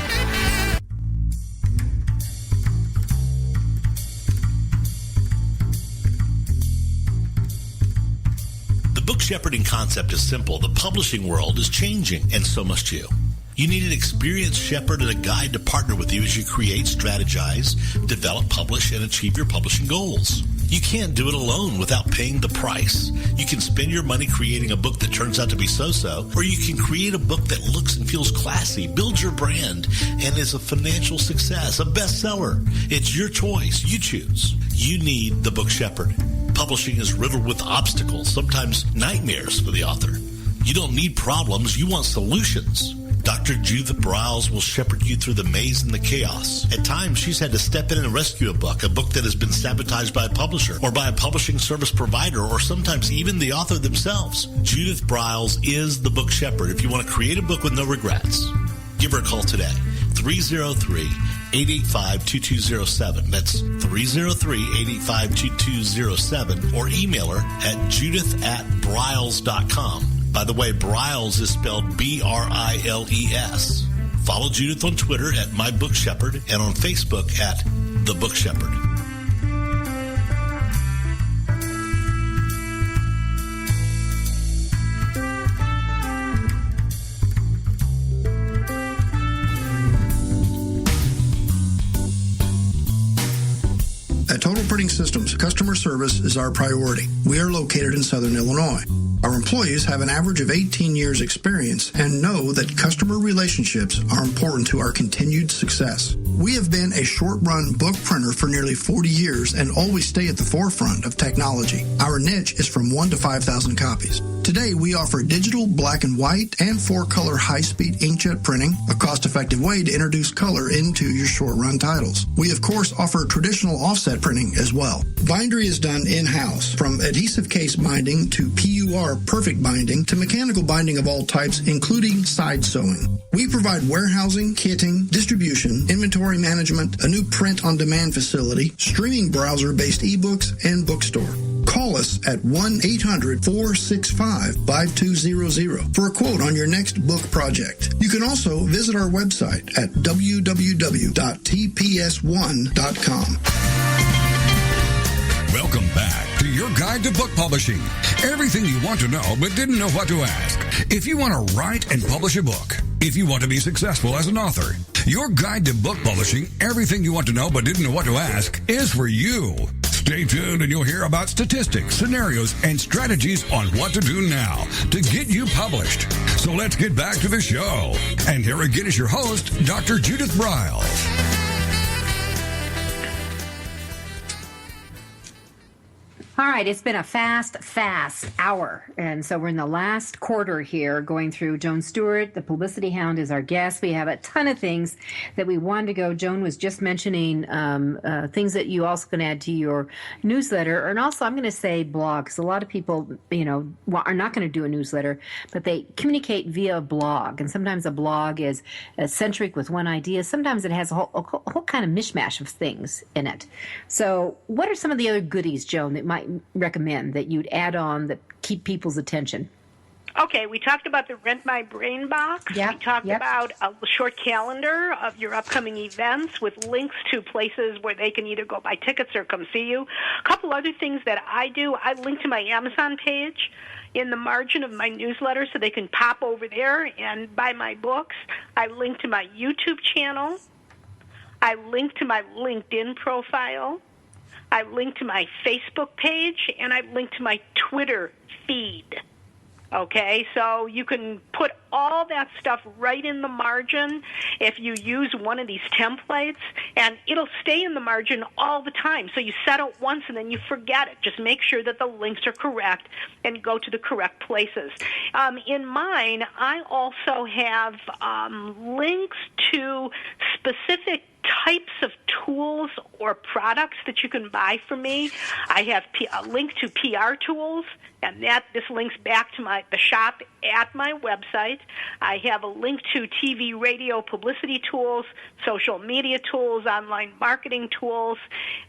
The book shepherding concept is simple. The publishing world is changing, and so must you. You need an experienced shepherd and a guide to partner with you as you create, strategize, develop, publish, and achieve your publishing goals. You can't do it alone without paying the price. You can spend your money creating a book that turns out to be so-so, or you can create a book that looks and feels classy, builds your brand, and is a financial success, a bestseller. It's your choice. You choose. You need the book shepherd. Publishing is riddled with obstacles, sometimes nightmares for the author. You don't need problems. You want solutions. Dr. Judith Briles will shepherd you through the maze and the chaos. At times, she's had to step in and rescue a book that has been sabotaged by a publisher or by a publishing service provider or sometimes even the author themselves. Judith Briles is the book shepherd if you want to create a book with no regrets. Give her a call today. 303-885-2207. That's 303-885-2207. Or email her at judith@briles.com. By the way, Briles is spelled B-R-I-L-E-S. Follow Judith on Twitter at MyBookShepherd and on Facebook at The Book Shepherd. At Total Printing Systems, customer service is our priority. We are located in Southern Illinois. Our employees have an average of 18 years experience and know that customer relationships are important to our continued success. We have been a short-run book printer for nearly 40 years and always stay at the forefront of technology. Our niche is from 1 to 5,000 copies. Today, we offer digital, black and white, and 4-color high-speed inkjet printing, a cost-effective way to introduce color into your short-run titles. We, of course, offer traditional offset printing as well. Bindery is done in-house, from adhesive case binding to PUR perfect binding to mechanical binding of all types, including side sewing. We provide warehousing, kitting, distribution, inventory management, a new print-on-demand facility, streaming browser-based ebooks, and bookstore. Call us at 1-800-465-5200 for a quote on your next book project. You can also visit our website at www.tps1.com. Welcome back to your guide to book publishing. Everything you want to know but didn't know what to ask. If you want to write and publish a book, if you want to be successful as an author, your guide to book publishing, everything you want to know but didn't know what to ask, is for you. Stay tuned and you'll hear about statistics, scenarios, and strategies on what to do now to get you published. So let's get back to the show. And here again is your host, Dr. Judith Briles. All right, it's been a fast hour. And so we're in the last quarter here going through. Joan Stewart, the Publicity Hound, is our guest. We have a ton of things that we wanted to go. Joan was just mentioning things that you also can add to your newsletter. And also, I'm going to say blogs. A lot of people, are not going to do a newsletter, but they communicate via a blog. And sometimes a blog is centric with one idea. Sometimes it has a whole kind of mishmash of things in it. So what are some of the other goodies, Joan, that might recommend that you'd add on that keep people's attention? Okay, we talked about the Rent My Brain box. Yep, we talked about a short calendar of your upcoming events with links to places where they can either go buy tickets or come see you. A couple other things that I do, I link to my Amazon page in the margin of my newsletter so they can pop over there and buy my books. I link to my YouTube channel. I link to my LinkedIn profile. I link to my Facebook page, and I link to my Twitter feed. Okay, so you can put all that stuff right in the margin if you use one of these templates, and it'll stay in the margin all the time. So you set it once and then you forget it. Just make sure that the links are correct and go to the correct places. In mine, I also have links to specific types of tools or products that you can buy from me. I have a link to PR tools, and this links back to the shop at my website. I have a link to TV, radio, publicity tools, social media tools, online marketing tools.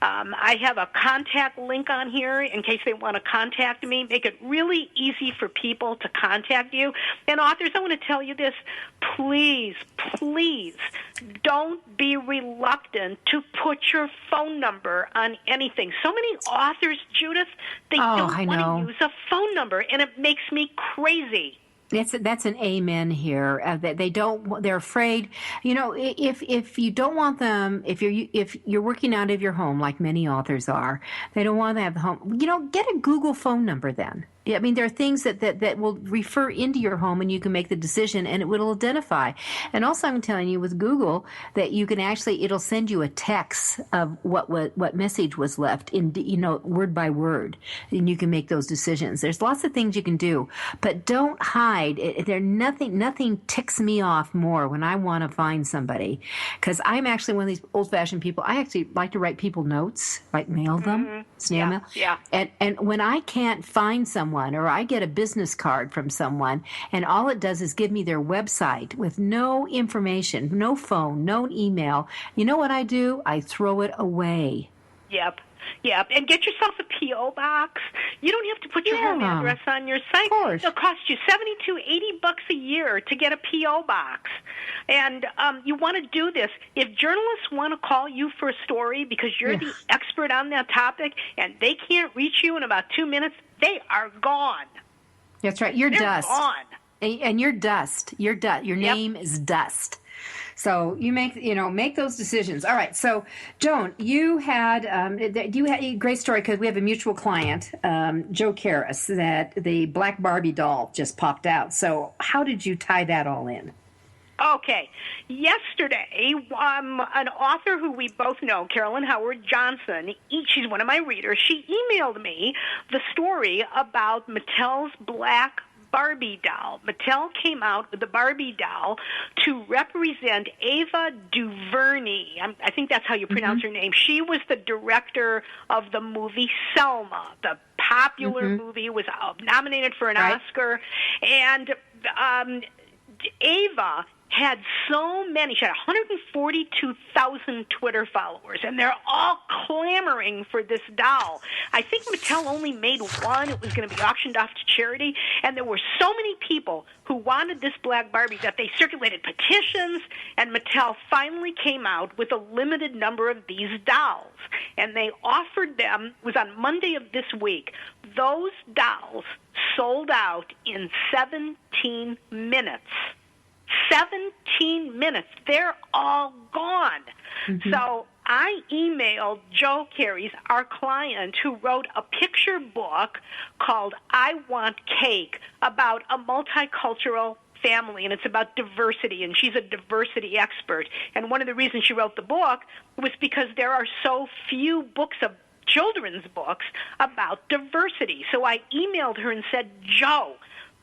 I have a contact link on here in case they want to contact me. Make it really easy for people to contact you. And authors, I want to tell you this, please don't be reluctant to put your phone number on anything. So many authors, Judith, they don't want to use a phone number, and it makes me crazy. That's an amen here. They're afraid. If you don't want them, if you're working out of your home like many authors are, they don't want to have the home. Get a Google phone number then. I mean, there are things that will refer into your home, and you can make the decision, and it will identify. And also, I'm telling you with Google that you can actually, it'll send you a text of what message was left in, word by word, and you can make those decisions. There's lots of things you can do, but don't hide. Nothing ticks me off more when I want to find somebody, because I'm actually one of these old-fashioned people. I actually like to write people notes, like mail them, snail mail. Yeah. And when I can't find someone, or I get a business card from someone, and all it does is give me their website with no information, no phone, no email, you know what I do? I throw it away. Yep. And get yourself a P.O. box. You don't have to put your home address on your site. Of course. It'll cost you $80 a year to get a P.O. box. And you want to do this. If journalists want to call you for a story because you're the expert on that topic and they can't reach you in about 2 minutes, they are gone. That's right. You're They're dust. Gone. And you're dust. You're dust. Your name is dust. So you make those decisions. All right. So Joan, you had a great story because we have a mutual client, Joe Karras, that the Black Barbie doll just popped out. So how did you tie that all in? Okay. Yesterday, an author who we both know, Carolyn Howard Johnson, she's one of my readers, she emailed me the story about Mattel's Black Barbie doll. Mattel came out with the Barbie doll to represent Ava DuVernay. I think that's how you pronounce her name. She was the director of the movie Selma. The popular movie was nominated for an Oscar. And Ava had so many. She had 142,000 Twitter followers, and they're all clamoring for this doll. I think Mattel only made one. It was going to be auctioned off to charity, and there were so many people who wanted this Black Barbie that they circulated petitions, and Mattel finally came out with a limited number of these dolls, and they offered them, it was on Monday of this week, those dolls sold out in 17 minutes. 17 minutes. They're all gone. So I emailed Joe Carey, our client, who wrote a picture book called I Want Cake about a multicultural family, and it's about diversity, and she's a diversity expert. And one of the reasons she wrote the book was because there are so few books of children's books about diversity. So I emailed her and said, Joe,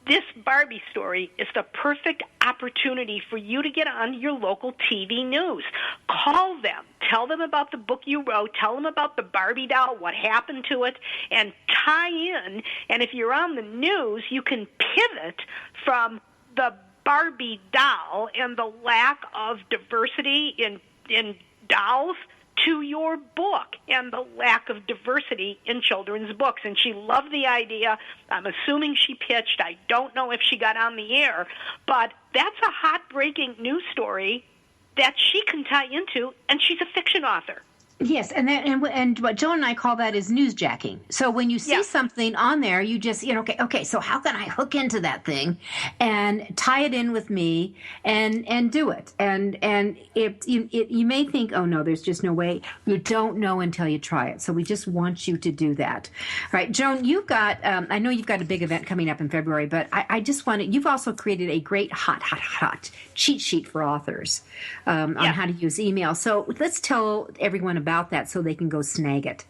this Barbie story is the perfect opportunity for you to get on your local TV news. Call them. Tell them about the book you wrote. Tell them about the Barbie doll, what happened to it, and tie in. And if you're on the news, you can pivot from the Barbie doll and the lack of diversity in dolls to your book and the lack of diversity in children's books. And she loved the idea. I'm assuming she pitched. I don't know if she got on the air, but that's a hot-breaking news story that she can tie into, and she's a fiction author. Yes, and what Joan and I call that is newsjacking. So when you see something on there, you just, okay, so how can I hook into that thing and tie it in with me and do it? And you may think, oh, no, there's just no way. You don't know until you try it. So we just want you to do that. All right, Joan, you've got, I know you've got a big event coming up in February, but I just wanted, you've also created a great hot cheat sheet for authors on how to use email. So let's tell everyone about that so they can go snag it.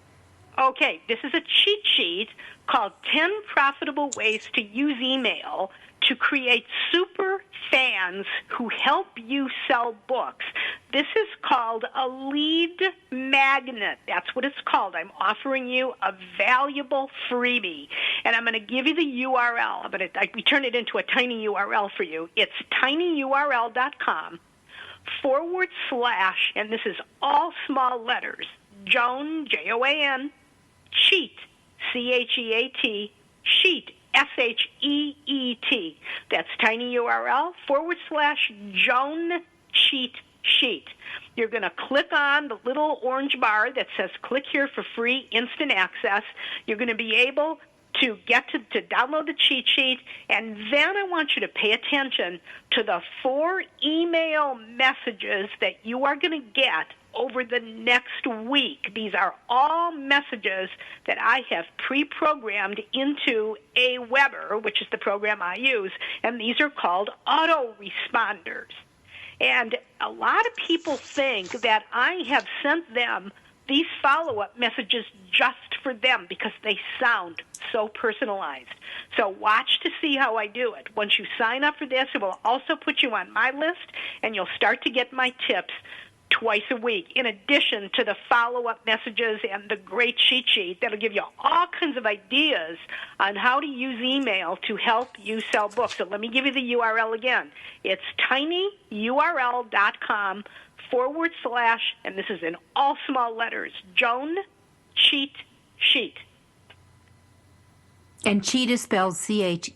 Okay, this is a cheat sheet called 10 Profitable Ways to Use Email to Create Super Fans Who Help You Sell Books. This is called a lead magnet. That's what it's called. I'm offering you a valuable freebie, and I'm going to give you the URL. We turn it into a tiny URL for you. It's tinyurl.com/ and this is all small letters, Joan, Joan, cheat, CHEAT, sheet, SHEET. That's tinyurl/ Joan cheat sheet. You're going to click on the little orange bar that says click here for free instant access. You're going to be able to get to download the cheat sheet, and then I want you to pay attention to the 4 email messages that you are going to get over the next week. These are all messages that I have pre-programmed into Aweber, which is the program I use, and these are called autoresponders. And a lot of people think that I have sent them these follow-up messages just for them because they sound so personalized. So watch to see how I do it. Once you sign up for this, it will also put you on my list, and you'll start to get my tips twice a week, in addition to the follow-up messages and the great cheat sheet that'll give you all kinds of ideas on how to use email to help you sell books. So let me give you the URL again. It's tinyurl.com/ and this is in all small letters, Joan Cheat Sheet. And cheat is spelled CHEAT.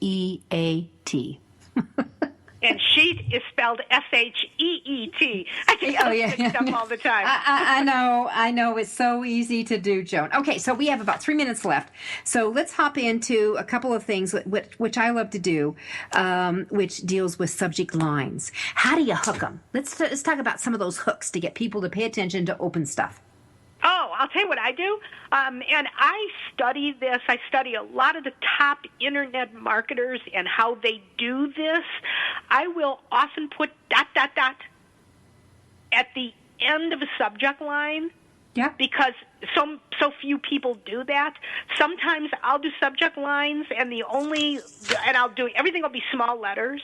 And sheet is spelled SHEET. I get mixed up all the time. I know. It's so easy to do, Joan. Okay, so we have about 3 minutes left. So let's hop into a couple of things which I love to do, which deals with subject lines. How do you hook them? Let's talk about some of those hooks to get people to pay attention to open stuff. Oh, I'll tell you what I do. And I study this. I study a lot of the top internet marketers and how they do this. I will often put ... at the end of a subject line. Yeah. Because so few people do that. Sometimes I'll do subject lines, and I'll do everything will be small letters.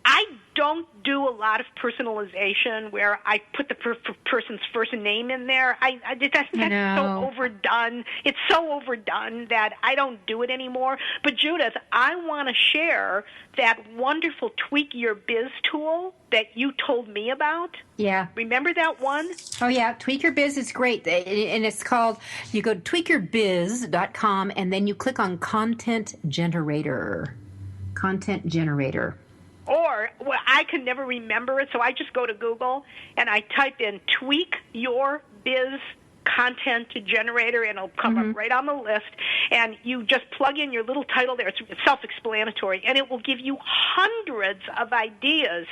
I don't do a lot of personalization where I put the person's first name in there. That's so overdone. It's so overdone that I don't do it anymore. But Judith, I want to share that wonderful Tweak Your Biz tool that you told me about. Yeah. Remember that one? Oh, yeah. Tweak Your Biz is great. And it's called, you go to tweakyourbiz.com, and then you click on Content Generator. Content Generator. Or, I can never remember it, so I just go to Google and I type in Tweak Your Biz Content Generator, and it'll come up right on the list. And you just plug in your little title there. It's self-explanatory, and it will give you hundreds of ideas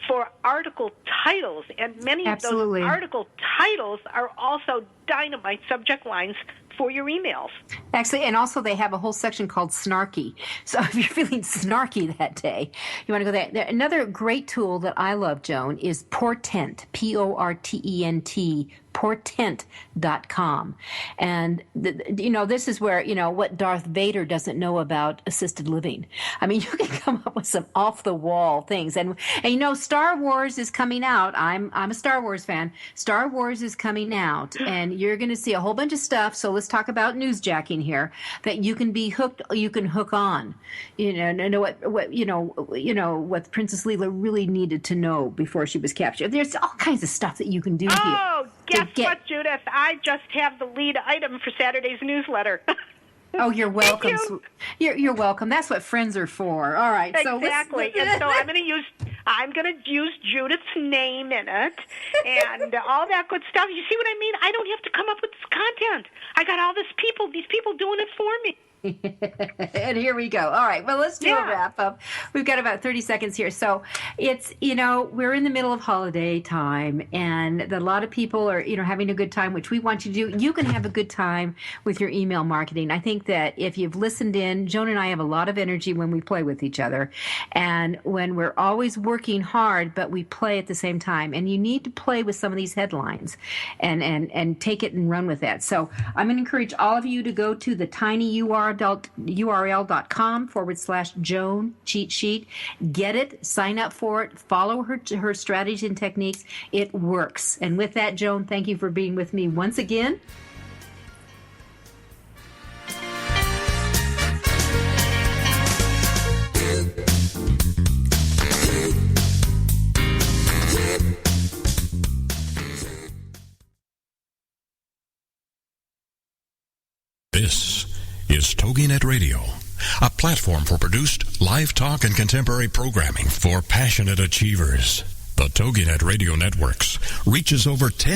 for article titles. And many of those article titles are also dynamite subject lines for your emails. Actually, and also they have a whole section called Snarky. So if you're feeling snarky that day, you want to go there. Another great tool that I love, Joan, is Portent, Portent, Portent.com. And, this is where, what Darth Vader doesn't know about assisted living. I mean, you can come up with some off-the-wall things. And Star Wars is coming out. I'm a Star Wars fan. Star Wars is coming out, and you're going to see a whole bunch of stuff. So let's talk about newsjacking here, that you can be hooked, you can hook on. Know what Princess Leela really needed to know before she was captured. There's all kinds of stuff that you can do here. Oh, guess what, Judith? I just have the lead item for Saturday's newsletter. Oh, you're welcome. You're welcome. That's what friends are for. All right. Exactly. And so I'm going to use Judith's name in it and all that good stuff. You see what I mean? I don't have to come up with this content. I got all these people doing it for me. And here we go. All right. Well, let's do a wrap up. We've got about 30 seconds here. So it's, we're in the middle of holiday time, and a lot of people are, having a good time, which we want you to do. You can have a good time with your email marketing. I think that if you've listened in, Joan and I have a lot of energy when we play with each other, and when we're always working hard, but we play at the same time. And you need to play with some of these headlines and take it and run with that. So I'm going to encourage all of you to go to the tinyurl.com/Joan cheat sheet. Get it, sign up for it, follow her strategies and techniques. It works. And with that, Joan, thank you for being with me once again. This is TogiNet Radio, a platform for produced live talk and contemporary programming for passionate achievers. The TogiNet Radio Networks reaches over 10